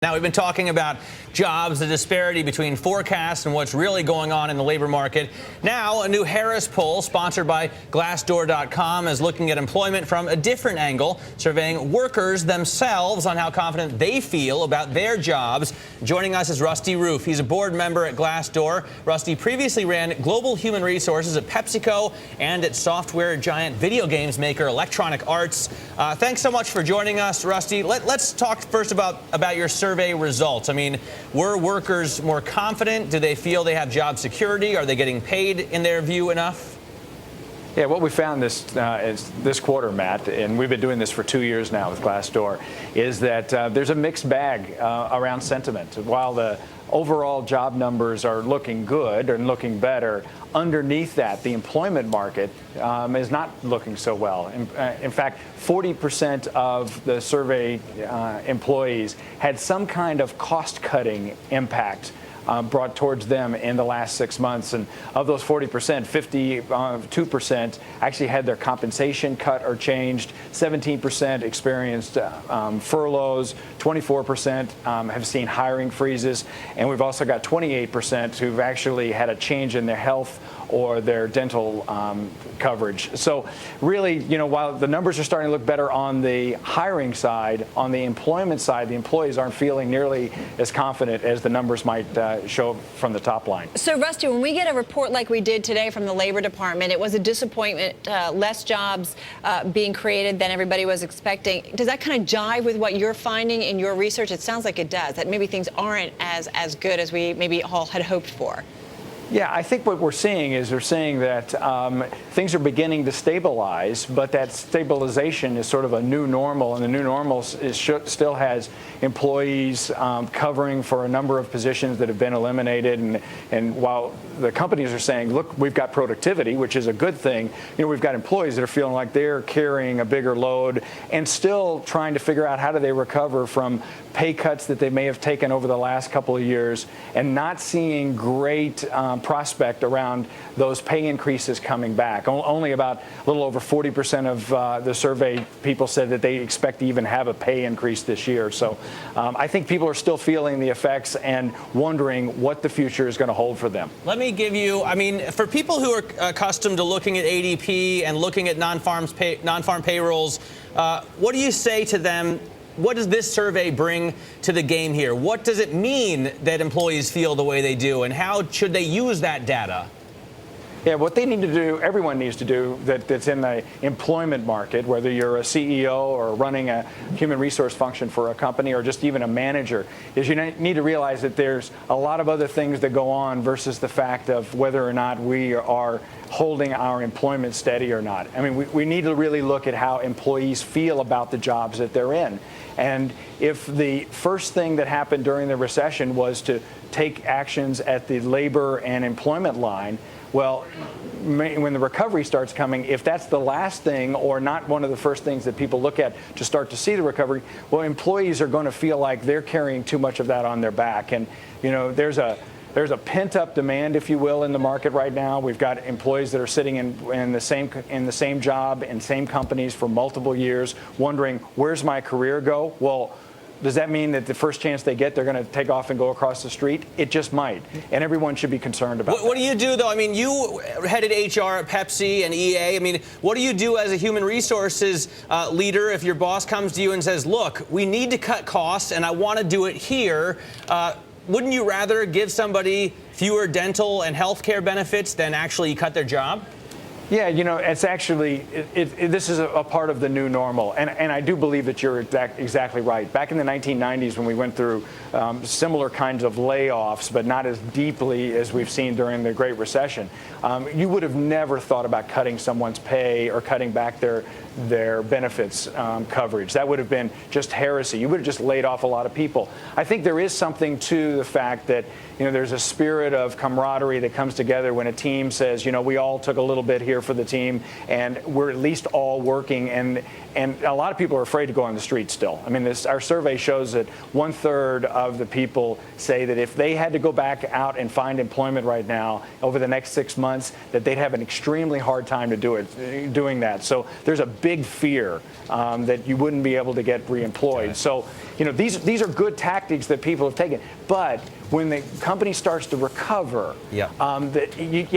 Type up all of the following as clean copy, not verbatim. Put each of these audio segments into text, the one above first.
Now, we've been talking about jobs, the disparity between forecasts and what's really going on in the labor market. Now, a new Harris poll sponsored by Glassdoor.com is looking at employment from a different angle, surveying workers themselves on how confident they feel about their jobs. Joining us is Rusty Rueff. He's a board member at Glassdoor. Rusty previously ran global human resources at PepsiCo and at software giant video games maker Electronic Arts. Thanks so much for joining us, Rusty. Let's talk first about your survey results. I mean, were workers more confident? Do they feel they have job security? Are they getting paid, in their view, enough? Yeah, what we found this quarter, Matt, and we've been doing this for 2 years now with Glassdoor, is that there's a mixed bag around sentiment. While the overall job numbers are looking good and looking better, underneath that, the employment market is not looking so well. In fact, 40% of the survey employees had some kind of cost-cutting impact brought towards them in the last 6 months. And of those 40%, 52% actually had their compensation cut or changed. 17% experienced furloughs. 24% have seen hiring freezes. And we've also got 28% who've actually had a change in their health or their dental coverage. So really, while the numbers are starting to look better on the hiring side, on the employment side, the employees aren't feeling nearly as confident as the numbers might show from the top line. So, Rusty, when we get a report like we did today from the Labor Department, it was a disappointment, less jobs being created than everybody was expecting. Does that kind of jive with what you're finding in your research? It sounds like it does, that maybe things aren't as good as we maybe all had hoped for. Yeah, I think what we're seeing is they're saying that things are beginning to stabilize, but that stabilization is sort of a new normal, and the new normal still has employees covering for a number of positions that have been eliminated. And while the companies are saying, look, we've got productivity, which is a good thing, we've got employees that are feeling like they're carrying a bigger load and still trying to figure out how do they recover from pay cuts that they may have taken over the last couple of years and not seeing great prospect around those pay increases coming back. Only about a little over 40% of the survey people said that they expect to even have a pay increase this year. So I think people are still feeling the effects and wondering what the future is going to hold for them. Let me give you, for people who are accustomed to looking at ADP and looking at non-farm payrolls, what do you say to them? What does this survey bring to the game here? What does it mean that employees feel the way they do, and how should they use that data? Yeah, what they need to do, everyone needs to do that's in the employment market, whether you're a CEO or running a human resource function for a company or just even a manager, is you need to realize that there's a lot of other things that go on versus the fact of whether or not we are holding our employment steady or not. I mean, we need to really look at how employees feel about the jobs that they're in. And if the first thing that happened during the recession was to take actions at the labor and employment line, well, when the recovery starts coming, if that's the last thing or not one of the first things that people look at to start to see the recovery, well, employees are going to feel like they're carrying too much of that on their back. And, there's a pent-up demand, if you will, in the market right now. We've got employees that are sitting in the same job in same companies for multiple years, wondering, where's my career go? Well, does that mean that the first chance they get, they're going to take off and go across the street? It just might, and everyone should be concerned about that. What do you do, though? I mean, you headed HR at Pepsi and EA. I mean, what do you do as a human resources leader if your boss comes to you and says, look, we need to cut costs, and I want to do it here? Wouldn't you rather give somebody fewer dental and health care benefits than actually cut their job? Yeah, it's actually, this is a part of the new normal. And I do believe that you're exactly right. Back in the 1990s, when we went through similar kinds of layoffs, but not as deeply as we've seen during the Great Recession, you would have never thought about cutting someone's pay or cutting back their benefits coverage. That would have been just heresy. You would have just laid off a lot of people. I think there is something to the fact that there's a spirit of camaraderie that comes together when a team says, we all took a little bit here for the team, and we're at least all working. And a lot of people are afraid to go on the street still. I mean, our survey shows that 1/3 of the people say that if they had to go back out and find employment right now over the next 6 months, that they'd have an extremely hard time doing that. So there's a big fear that you wouldn't be able to get reemployed. So these are good tactics that people have taken. But when the company starts to recover, you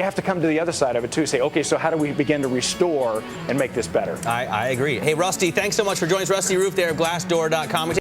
have to come to the other side of it too. Say, okay, so how do we begin to restore and make this better? I agree. Hey, Rusty, thanks so much for joining us. Rusty Rueff there of Glassdoor.com.